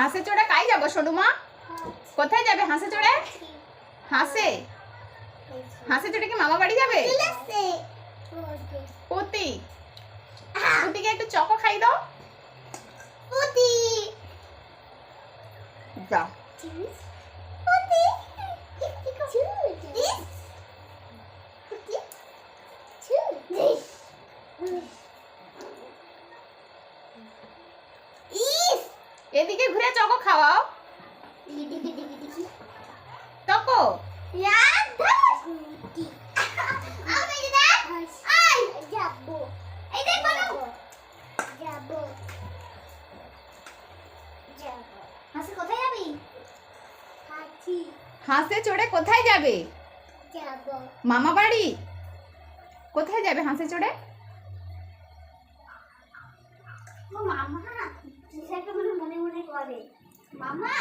হাঁসে চড়ে কাই যাব সোনুমা? কোথায় যাবে হাঁসে চড়ে? হাঁসে হাঁসে চড়ে কি মামা বাড়ি যাবে? পুতি পুতিকে একটু চকো খাই দাও। পুতি যাও। পুতি এদিকে ঘুরে চকো খাওয়াও। চকো হাঁসে চড়ে কোথায় যাবে? মামা বাড়ি। কোথায় যাবে হাঁসে চড়ে? মামা মনে মনে করে মামা